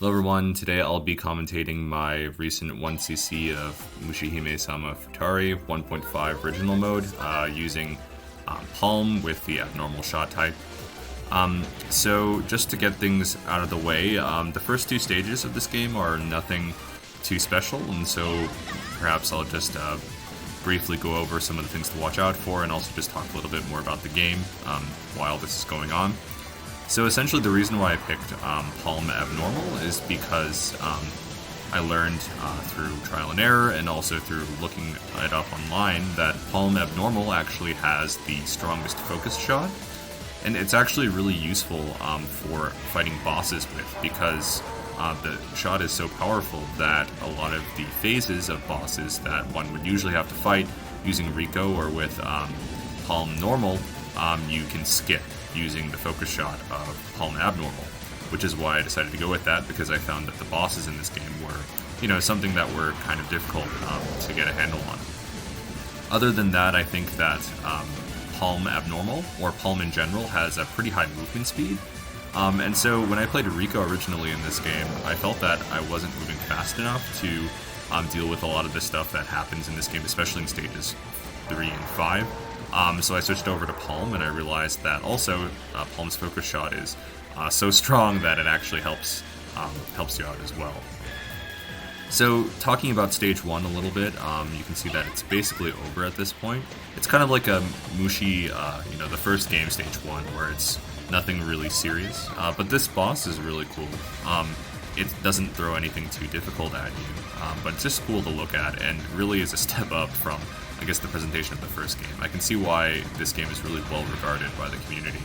Hello everyone, today I'll be commentating my recent 1cc of Mushihimesama Futari 1.5 original mode using Palm with the abnormal shot type. So just to get things out of the way, the first two stages of this game are nothing too special, and so perhaps I'll just briefly go over some of the things to watch out for and also just talk a little bit more about the game while this is going on. So essentially the reason why I picked Palm Abnormal is because I learned through trial and error and also through looking it up online that Palm Abnormal actually has the strongest focus shot, and it's actually really useful for fighting bosses with, because the shot is so powerful that a lot of the phases of bosses that one would usually have to fight using Reco or with Palm Normal, you can skip using the focus shot of Palm Abnormal, which is why I decided to go with that, because I found that the bosses in this game were, something that were kind of difficult to get a handle on. Other than that, I think that Palm Abnormal, or Palm in general, has a pretty high movement speed. And so when I played Reco originally in this game, I felt that I wasn't moving fast enough to deal with a lot of the stuff that happens in this game, especially in stages 3 and 5. So I switched over to Palm, and I realized that also Palm's focus shot is so strong that it actually helps you out as well. So talking about stage 1 a little bit, you can see that it's basically over at this point. It's kind of like a Mushi, the first game, stage 1, where it's nothing really serious. But this boss is really cool. It doesn't throw anything too difficult at you, but it's just cool to look at, and really is a step up from, I guess, the presentation of the first game. I can see why this game is really well regarded by the community.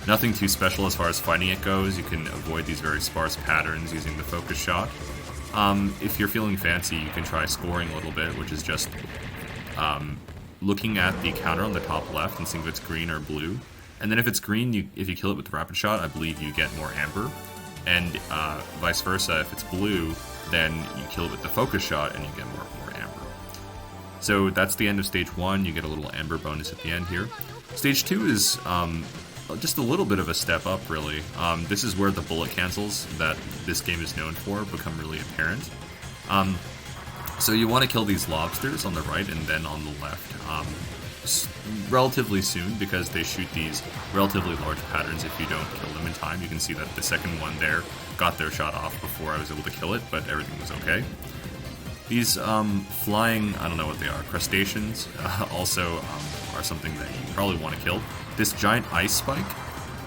Nothing too special as far as fighting it goes. You can avoid these very sparse patterns using the focus shot. If you're feeling fancy, you can try scoring a little bit, which is just looking at the counter on the top left and seeing if it's green or blue. And then if it's green, if you kill it with the rapid shot, I believe you get more amber. And vice versa, if it's blue, then you kill it with the focus shot and you get more amber. So that's the end of stage 1. You get a little amber bonus at the end here. Stage 2 is just a little bit of a step up, really. This is where the bullet cancels that this game is known for become really apparent. So you want to kill these lobsters on the right and then on the left relatively soon, because they shoot these relatively large patterns if you don't kill them in time. You can see that the second one there got their shot off before I was able to kill it, but everything was okay. These flying, I don't know what they are, crustaceans, also are something that you probably want to kill. This giant ice spike,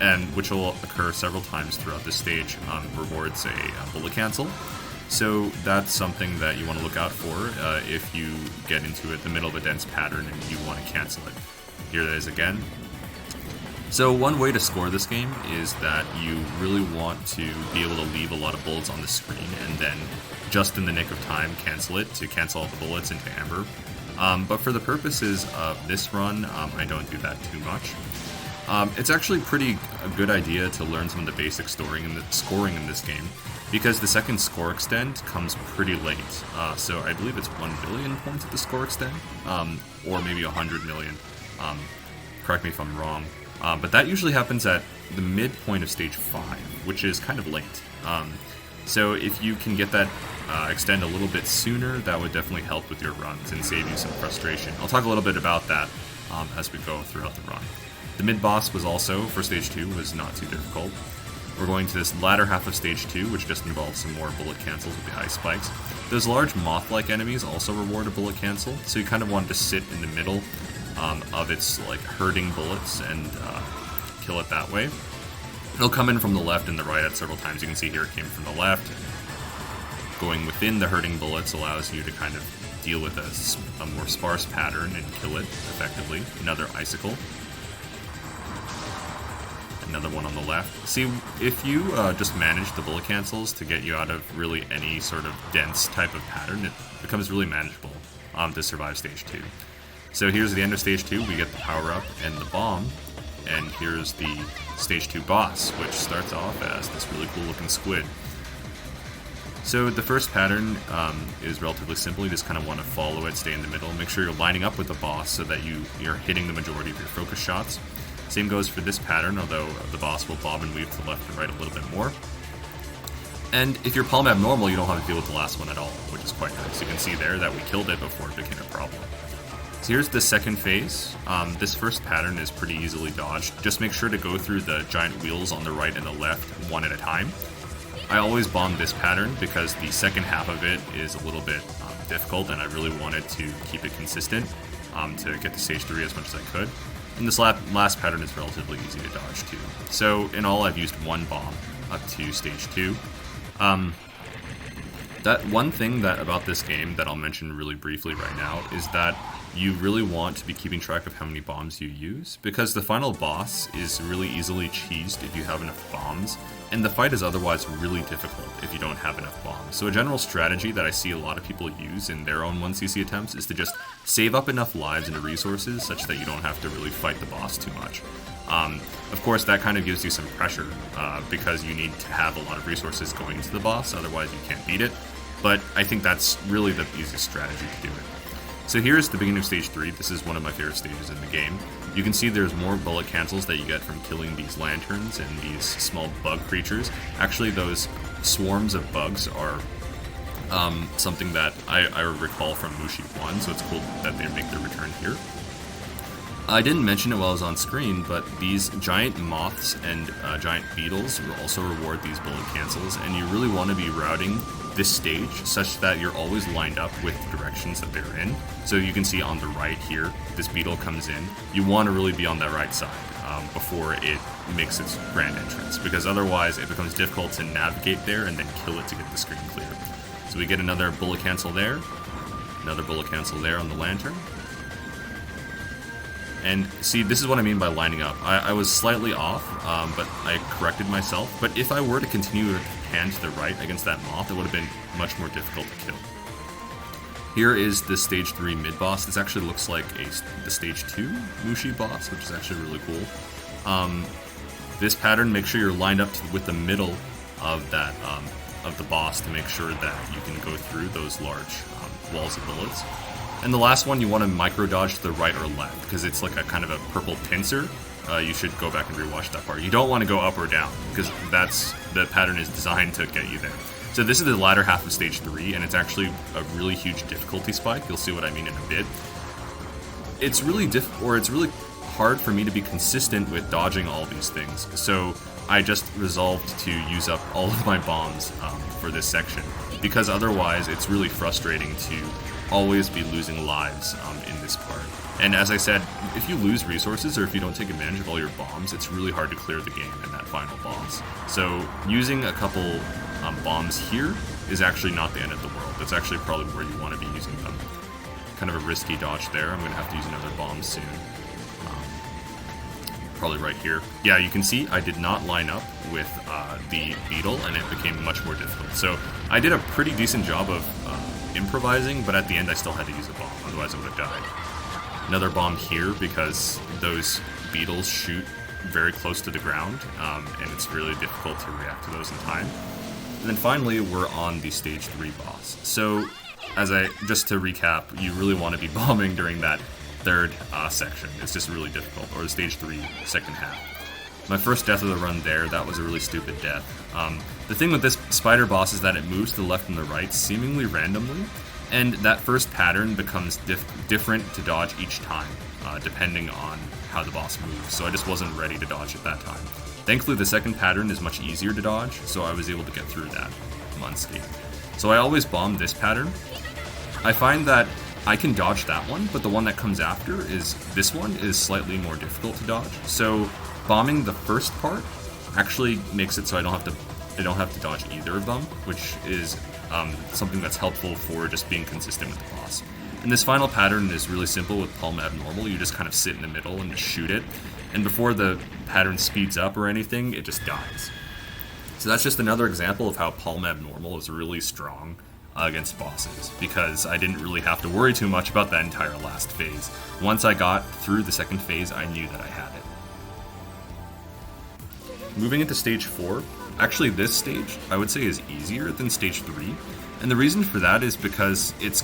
and which will occur several times throughout this stage, rewards a bullet cancel. So that's something that you want to look out for if you get into the middle of a dense pattern and you want to cancel it. Here it is again. So one way to score this game is that you really want to be able to leave a lot of bullets on the screen and then just in the nick of time cancel it to cancel all the bullets into amber. But for the purposes of this run, I don't do that too much. It's actually a good idea to learn some of the basic scoring in this game, because the second score extend comes pretty late. So I believe it's 1 billion points at the score extend, or maybe 100 million. Correct me if I'm wrong. But that usually happens at the midpoint of stage 5, which is kind of late. So if you can get that extend a little bit sooner, that would definitely help with your runs and save you some frustration. I'll talk a little bit about that as we go throughout the run. The mid-boss was also, for stage 2, was not too difficult. We're going to this latter half of stage 2, which just involves some more bullet cancels with the ice spikes. Those large moth-like enemies also reward a bullet cancel, so you kind of want to sit in the middle of its hurting bullets and kill it that way. It'll come in from the left and the right at several times. You can see here it came from the left. Going within the hurting bullets allows you to kind of deal with a more sparse pattern and kill it effectively. Another icicle. Another one on the left. See, if you just manage the bullet cancels to get you out of really any sort of dense type of pattern, it becomes really manageable to survive stage 2. So here's the end of stage 2. We get the power-up and the bomb. And here's the stage 2 boss, which starts off as this really cool looking squid. So the first pattern is relatively simple. You just kind of want to follow it, stay in the middle, make sure you're lining up with the boss so that you're hitting the majority of your focus shots. Same goes for this pattern, although the boss will bob and weave to the left and right a little bit more. And if you're palm abnormal, you don't have to deal with the last one at all, which is quite nice. You can see there that we killed it before it became a problem. So here's the second phase. This first pattern is pretty easily dodged. Just make sure to go through the giant wheels on the right and the left one at a time. I always bomb this pattern because the second half of it is a little bit difficult, and I really wanted to keep it consistent to get to stage 3 as much as I could. And this last pattern is relatively easy to dodge too. So in all, I've used one bomb up to stage 2. That one thing about this game that I'll mention really briefly right now is that you really want to be keeping track of how many bombs you use, because the final boss is really easily cheesed if you have enough bombs, and the fight is otherwise really difficult if you don't have enough bombs. So a general strategy that I see a lot of people use in their own 1cc attempts is to just save up enough lives and resources such that you don't have to really fight the boss too much. Of course, that kind of gives you some pressure because you need to have a lot of resources going into the boss, otherwise you can't beat it. But I think that's really the easiest strategy to do it. So here's the beginning of stage 3. This is one of my favorite stages in the game. You can see there's more bullet cancels that you get from killing these lanterns and these small bug creatures. Actually, those swarms of bugs are something that I recall from Mushi 1, so it's cool that they make their return here. I didn't mention it while I was on screen, but these giant moths and giant beetles will also reward these bullet cancels, and you really want to be routing this stage such that you're always lined up with the directions that they're in. So you can see on the right here, this beetle comes in. You want to really be on that right side before it makes its grand entrance, because otherwise it becomes difficult to navigate there and then kill it to get the screen clear. So we get another bullet cancel there, another bullet cancel there on the lantern. And see, this is what I mean by lining up. I was slightly off, but I corrected myself. But if I were to continue to pan to the right against that moth, it would have been much more difficult to kill. Here is the stage 3 mid-boss. This actually looks like the stage 2 Mushi boss, which is actually really cool. This pattern, make sure you're lined up with the middle of that of the boss to make sure that you can go through those large walls of bullets. And the last one, you want to micro-dodge to the right or left, because it's like a kind of a purple pincer. You should go back and rewatch that part. You don't want to go up or down, because the pattern is designed to get you there. So this is the latter half of stage 3, and it's actually a really huge difficulty spike. You'll see what I mean in a bit. It's really hard for me to be consistent with dodging all these things. So I just resolved to use up all of my bombs for this section, because otherwise it's really frustrating to always be losing lives in this part. And as I said, if you lose resources or if you don't take advantage of all your bombs, it's really hard to clear the game in that final boss. So using a couple bombs here is actually not the end of the world. That's actually probably where you want to be using them. Kind of a risky dodge there. I'm going to have to use another bomb soon. Probably right here. Yeah, you can see I did not line up with the beetle, and it became much more difficult. So I did a pretty decent job of improvising, but at the end I still had to use a bomb, otherwise I would have died. Another bomb here because those beetles shoot very close to the ground, and it's really difficult to react to those in time. And then finally, we're on the stage 3 boss. So just to recap, you really want to be bombing during that third section. It's just really difficult, or the stage 3 second half. My first death of the run there, that was a really stupid death. The thing with this spider boss is that it moves to the left and the right seemingly randomly, and that first pattern becomes different to dodge each time, depending on how the boss moves, so I just wasn't ready to dodge at that time. Thankfully, the second pattern is much easier to dodge, so I was able to get through that unscathed. So I always bomb this pattern. I find that I can dodge that one, but the one that comes after this one is slightly more difficult to dodge. So bombing the first part actually makes it so I don't have to dodge either of them, which is something that's helpful for just being consistent with the boss. And this final pattern is really simple with palm abnormal. You just kind of sit in the middle and just shoot it, and before the pattern speeds up or anything, it just dies. So that's just another example of how palm abnormal is really strong against bosses, because I didn't really have to worry too much about that entire last phase. Once I got through the second phase, I knew that I had it. Moving into stage 4, actually this stage I would say is easier than stage 3, and the reason for that is because it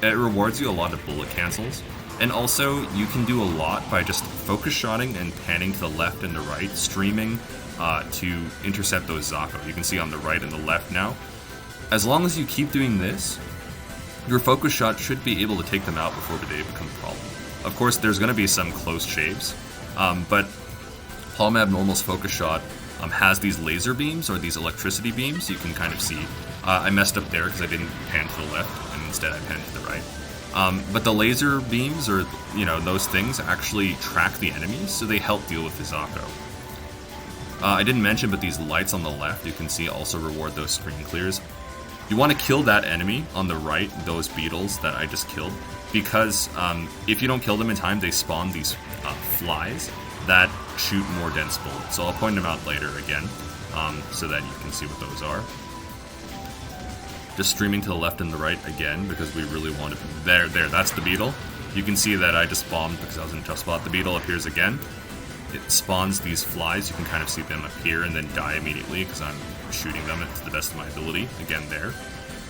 rewards you a lot of bullet cancels, and also you can do a lot by just focus shotting and panning to the left and the right, streaming, to intercept those Zako. You can see on the right and the left now. As long as you keep doing this, your focus shot should be able to take them out before they become a problem. Of course, there's going to be some close shaves, but Palm Abnormal's focus shot has these laser beams, or these electricity beams. You can kind of see. I messed up there because I didn't pan to the left, and instead I panned to the right. But the laser beams, or those things, actually track the enemies, so they help deal with the Zako. I didn't mention, but these lights on the left, you can see, also reward those screen clears. You want to kill that enemy on the right, those beetles that I just killed, because if you don't kill them in time, they spawn these flies that shoot more dense bullets. So I'll point them out later again, so that you can see what those are. Just streaming to the left and the right again, because we really want to... There, that's the beetle. You can see that I just bombed because I was in a tough spot. The beetle appears again. It spawns these flies. You can kind of see them appear and then die immediately because I'm shooting them to the best of my ability. Again, there.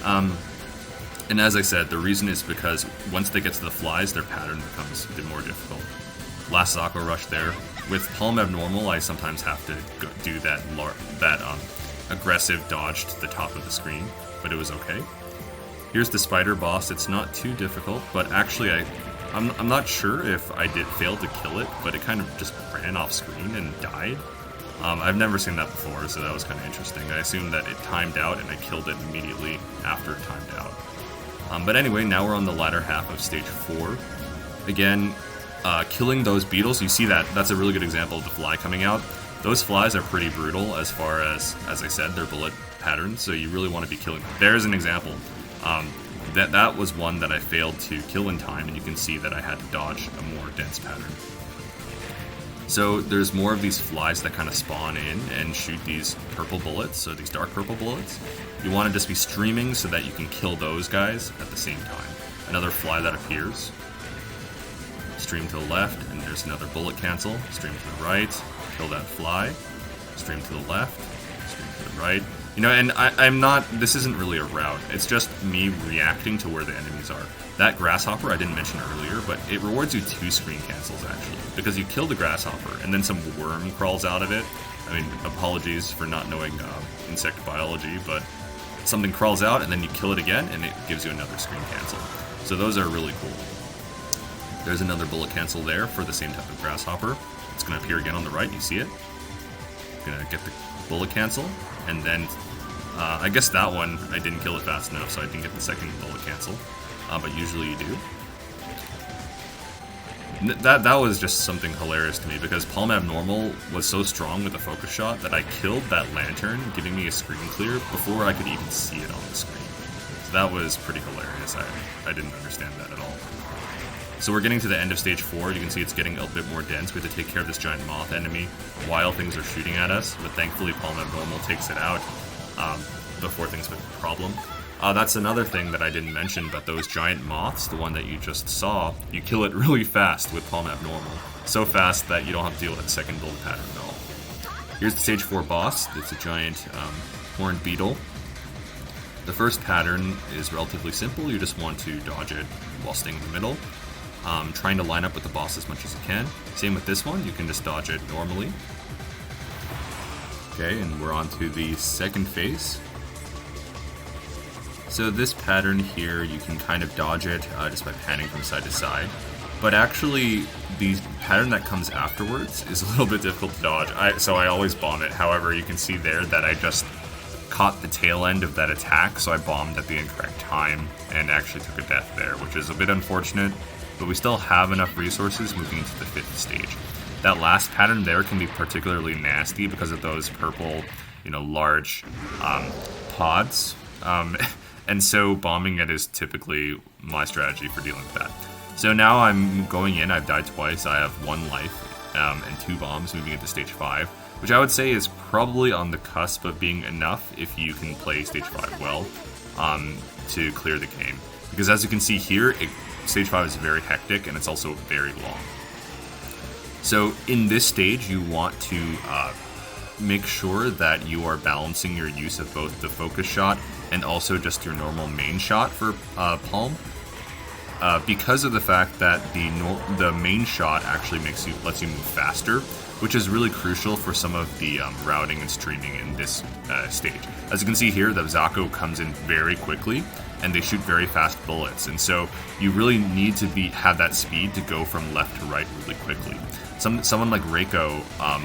And as I said, the reason is because once they get to the flies, their pattern becomes a bit more difficult. Last Zako rush there. With Palm Abnormal, I sometimes have to do that aggressive dodge to the top of the screen, but it was okay. Here's the spider boss. It's not too difficult, but actually I'm not sure if I did fail to kill it, but it kind of just ran off screen and died. I've never seen that before, so that was kind of interesting. I assumed that it timed out and I killed it immediately after it timed out. But anyway, now we're on the latter half of stage 4. Again, killing those beetles, you see that's a really good example of the fly coming out. Those flies are pretty brutal as far as I said, their bullet patterns, so you really want to be killing them. There's an example. That was one that I failed to kill in time, and you can see that I had to dodge a more dense pattern. So there's more of these flies that kind of spawn in and shoot these purple bullets, so these dark purple bullets. You want to just be streaming so that you can kill those guys at the same time. Another fly that appears. Stream to the left, and there's another bullet cancel. Stream to the right, kill that fly. Stream to the left, stream to the right. And I'm not, this isn't really a route, it's just me reacting to where the enemies are. That grasshopper I didn't mention earlier, but it rewards you 2 screen cancels actually, because you kill the grasshopper and then some worm crawls out of it. I mean, apologies for not knowing insect biology, but something crawls out and then you kill it again and it gives you another screen cancel. So those are really cool. There's another bullet cancel there for the same type of grasshopper. It's going to appear again on the right, you see it? Going to get the bullet cancel, and then I guess that one I didn't kill it fast enough, so I didn't get the second bullet cancel, but usually you do. That was just something hilarious to me, because Palm Abnormal was so strong with the focus shot that I killed that lantern, giving me a screen clear before I could even see it on the screen. So that was pretty hilarious. I didn't understand that at all. So we're getting to the end of stage 4. You can see it's getting a bit more dense. We have to take care of this giant moth enemy while things are shooting at us, but thankfully Palm Abnormal takes it out before things become a problem. That's another thing that I didn't mention, but those giant moths, the one that you just saw, you kill it really fast with Palm Abnormal. So fast that you don't have to deal with that second bullet pattern at all. Here's the stage 4 boss. It's a giant horned beetle. The first pattern is relatively simple. You just want to dodge it while staying in the middle. Trying to line up with the boss as much as you can. Same with this one, you can just dodge it normally. Okay, and we're on to the second phase. So this pattern here, you can kind of dodge it just by panning from side to side. But actually, the pattern that comes afterwards is a little bit difficult to dodge, so I always bomb it. However, you can see there that I just caught the tail end of that attack, so I bombed at the incorrect time and actually took a death there, which is a bit unfortunate. But we still have enough resources moving into the 5th stage. That last pattern there can be particularly nasty because of those purple, large pods. And so bombing it is typically my strategy for dealing with that. So now I'm going in, I've died twice, I have 1 life and 2 bombs moving into stage 5, which I would say is probably on the cusp of being enough if you can play stage 5 well to clear the game. Because as you can see here, stage 5 is very hectic and it's also very long. So in this stage, you want to make sure that you are balancing your use of both the focus shot and also just your normal main shot for Palm. Because of the fact that the main shot actually lets you move faster, which is really crucial for some of the routing and streaming in this stage. As you can see here, the Zako comes in very quickly, and they shoot very fast bullets, and so you really need to have that speed to go from left to right really quickly. Someone like Reco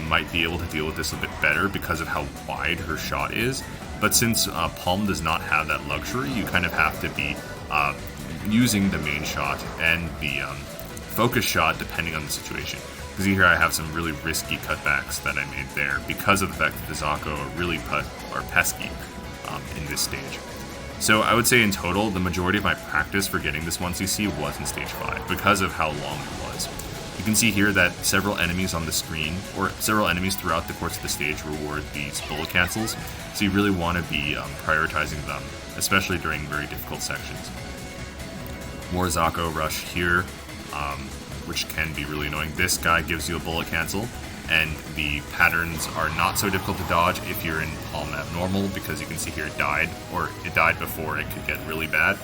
might be able to deal with this a bit better because of how wide her shot is, but since Palm does not have that luxury, you kind of have to be using the main shot and the focus shot depending on the situation. Because here I have some really risky cutbacks that I made there because of the fact that the Zako are really pesky in this stage. So I would say in total, the majority of my practice for getting this 1cc was in stage 5 because of how long it was. You can see here that several enemies on the screen, or several enemies throughout the course of the stage, reward these bullet cancels, so you really want to be prioritizing them, especially during very difficult sections. More Zako rush here, which can be really annoying. This guy gives you a bullet cancel, and the patterns are not so difficult to dodge if you're in Palm Abnormal, because you can see here it died before it could get really bad.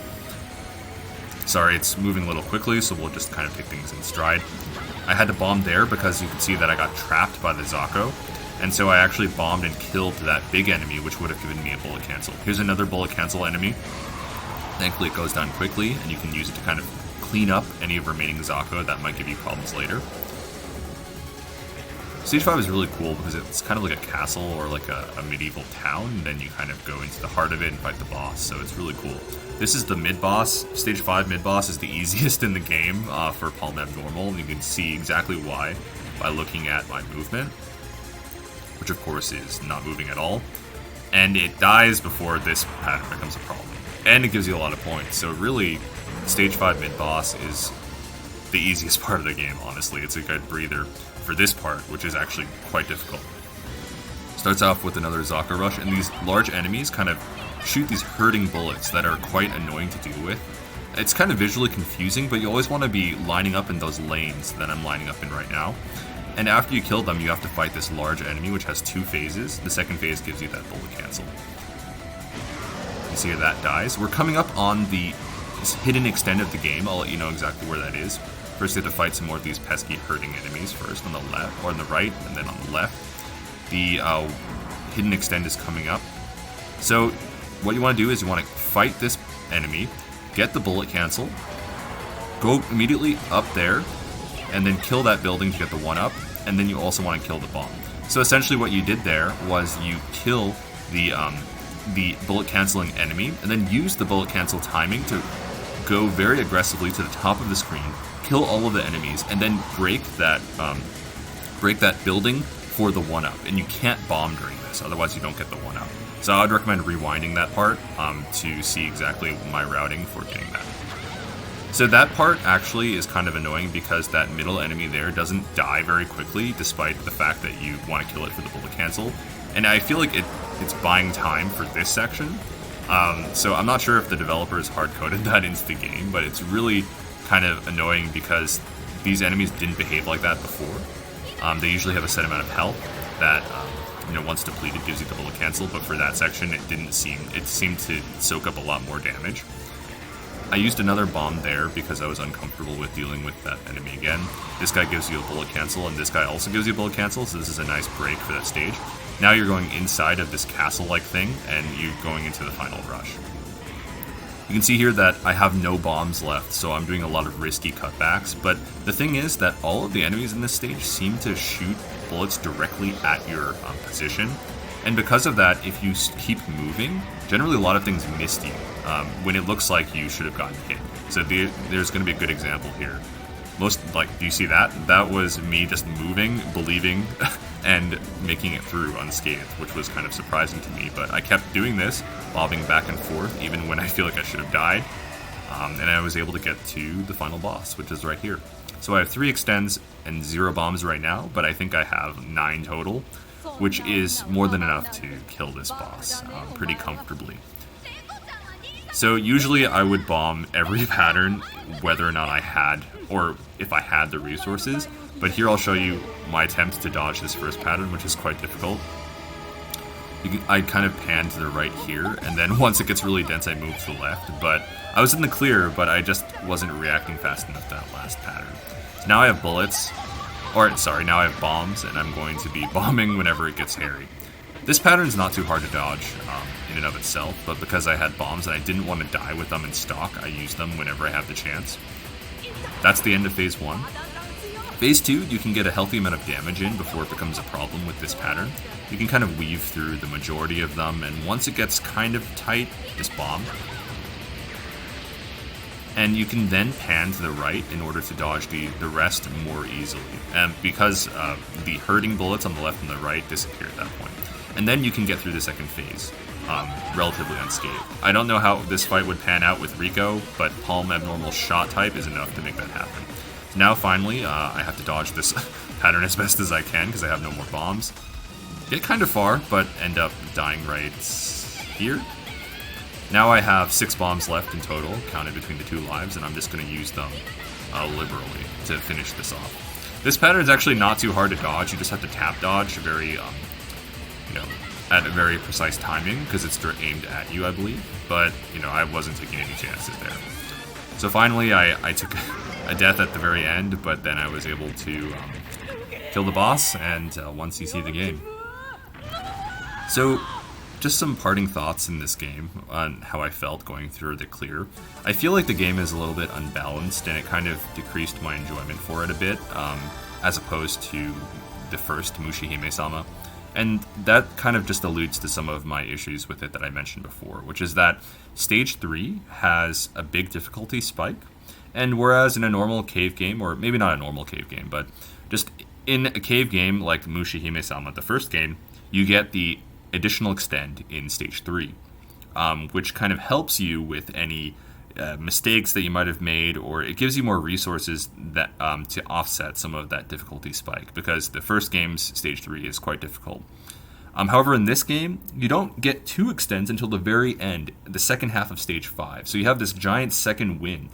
Sorry, it's moving a little quickly, so we'll just kind of take things in stride. I had to bomb there because you can see that I got trapped by the Zako, and so I actually bombed and killed that big enemy, which would have given me a bullet cancel. Here's another bullet cancel enemy. Thankfully it goes down quickly, and you can use it to kind of clean up any remaining Zako that might give you problems later. Stage 5 is really cool because it's kind of like a castle or like a medieval town, and then you kind of go into the heart of it and fight the boss, so it's really cool. This is the mid-boss. Stage 5 mid-boss is the easiest in the game for Palm Abnormal, and you can see exactly why by looking at my movement, which of course is not moving at all, and it dies before this pattern becomes a problem. And it gives you a lot of points, so really, Stage 5 mid-boss is the easiest part of the game, honestly. It's a good breather for this part, which is actually quite difficult. Starts off with another Zaka rush, and these large enemies kind of shoot these hurting bullets that are quite annoying to deal with. It's kind of visually confusing, but you always want to be lining up in those lanes that I'm lining up in right now. And after you kill them, you have to fight this large enemy, which has 2 phases. The second phase gives you that bullet cancel. You see that dies. We're coming up on the hidden extent of the game. I'll let you know exactly where that is. First, you have to fight some more of these pesky hurting enemies first on the left, or on the right, and then on the left. The hidden extent is coming up. So what you want to do is you want to fight this enemy, get the bullet cancel, go immediately up there, and then kill that building to get the 1-up, and then you also want to kill the bomb. So essentially what you did there was you kill the bullet canceling enemy, and then use the bullet cancel timing to go very aggressively to the top of the screen, kill all of the enemies, and then break that building for the 1-up. And you can't bomb during this, otherwise you don't get the 1-up. So I would recommend rewinding that part to see exactly my routing for getting that. So that part actually is kind of annoying because that middle enemy there doesn't die very quickly, despite the fact that you want to kill it for the bullet cancel. And I feel like it's buying time for this section. So I'm not sure if the developers hard-coded that into the game, but it's really kind of annoying because these enemies didn't behave like that before. They usually have a set amount of health that, once depleted gives you the bullet cancel, but for that section it seemed to soak up a lot more damage. I used another bomb there because I was uncomfortable with dealing with that enemy again. This guy gives you a bullet cancel, and this guy also gives you a bullet cancel, so this is a nice break for that stage. Now you're going inside of this castle-like thing, and you're going into the final rush. You can see here that I have no bombs left, so I'm doing a lot of risky cutbacks, but the thing is that all of the enemies in this stage seem to shoot bullets directly at your position, and because of that, if you keep moving, generally a lot of things miss you when it looks like you should have gotten hit. So there's going to be a good example here. Do you see that? That was me just moving, believing, and making it through unscathed, which was kind of surprising to me. But I kept doing this, bobbing back and forth, even when I feel like I should have died. And I was able to get to the final boss, which is right here. So I have 3 extends and 0 bombs right now, but I think I have 9 total, which is more than enough to kill this boss pretty comfortably. So usually I would bomb every pattern, whether or not I had, or if I had the resources, but here I'll show you my attempt to dodge this first pattern, which is quite difficult. I kind of pan to the right here, and then once it gets really dense I move to the left, but I was in the clear, but I just wasn't reacting fast enough to that last pattern. So now I have bullets, Or, sorry, now I have bombs, and I'm going to be bombing whenever it gets hairy. This pattern's not too hard to dodge in and of itself, but because I had bombs and I didn't want to die with them in stock, I use them whenever I have the chance. That's the end of Phase 1. Phase 2, you can get a healthy amount of damage in before it becomes a problem with this pattern. You can kind of weave through the majority of them, and once it gets kind of tight, just bomb. And you can then pan to the right in order to dodge the rest more easily. And because the hurting bullets on the left and the right disappear at that point. And then you can get through the second phase relatively unscathed. I don't know how this fight would pan out with Reco, but Palm Abnormal Shot type is enough to make that happen. Now finally, I have to dodge this pattern as best as I can because I have no more bombs. Get kind of far, but end up dying right here. Now I have 6 bombs left in total, counted between the 2 lives, and I'm just going to use them liberally to finish this off. This pattern is actually not too hard to dodge. You just have to tap dodge very, at a very precise timing because it's aimed at you, I believe. But I wasn't taking any chances there. So finally, I took a death at the very end, but then I was able to kill the boss and 1cc the game. So, just some parting thoughts in this game on how I felt going through the clear. I feel like the game is a little bit unbalanced and it kind of decreased my enjoyment for it a bit, as opposed to the first Mushihimesama. And that kind of just alludes to some of my issues with it that I mentioned before, which is that Stage 3 has a big difficulty spike, and whereas in a normal cave game, or maybe not a normal cave game, but just in a cave game like Mushihimesama, the first game, you get the additional extend in Stage 3, which kind of helps you with any mistakes that you might have made, or it gives you more resources that to offset some of that difficulty spike, because the first game's Stage 3 is quite difficult. However, in this game, you don't get 2 extends until the very end, the second half of Stage 5. So you have this giant second win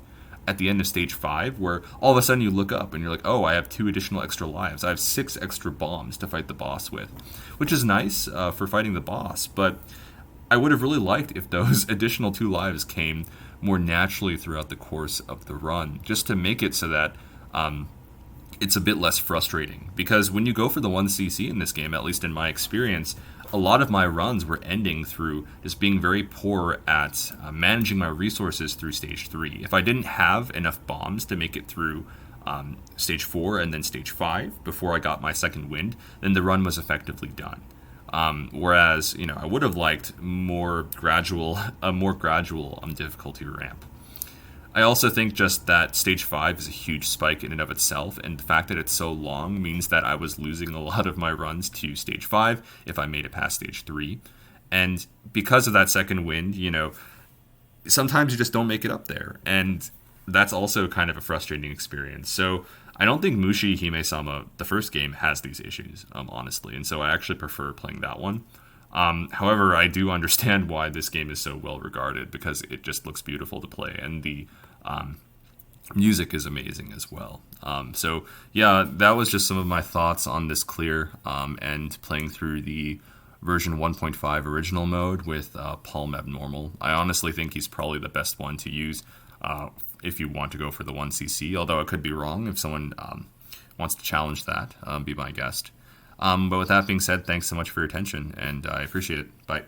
at the end of Stage 5, where all of a sudden you look up and you're like, oh, I have 2 additional extra lives. I have 6 extra bombs to fight the boss with, which is nice for fighting the boss, but I would have really liked if those additional 2 lives came more naturally throughout the course of the run, just to make it so that it's a bit less frustrating. Because when you go for the 1cc in this game, at least in my experience, a lot of my runs were ending through just being very poor at managing my resources through Stage 3. If I didn't have enough bombs to make it through Stage 4 and then Stage 5 before I got my second wind, then the run was effectively done. Whereas, I would have liked a more gradual difficulty ramp. I also think just that Stage 5 is a huge spike in and of itself, and the fact that it's so long means that I was losing a lot of my runs to Stage 5 if I made it past Stage 3. And because of that second wind, sometimes you just don't make it up there, and that's also kind of a frustrating experience. So I don't think Mushihimesama, the first game, has these issues, honestly, and so I actually prefer playing that one. However, I do understand why this game is so well regarded, because it just looks beautiful to play, and the music is amazing as well. So yeah, that was just some of my thoughts on this clear, and playing through the version 1.5 original mode with Palm Abnormal. I honestly think he's probably the best one to use if you want to go for the 1cc, although I could be wrong. If someone wants to challenge that, be my guest. But with that being said, thanks so much for your attention, and I appreciate it. Bye.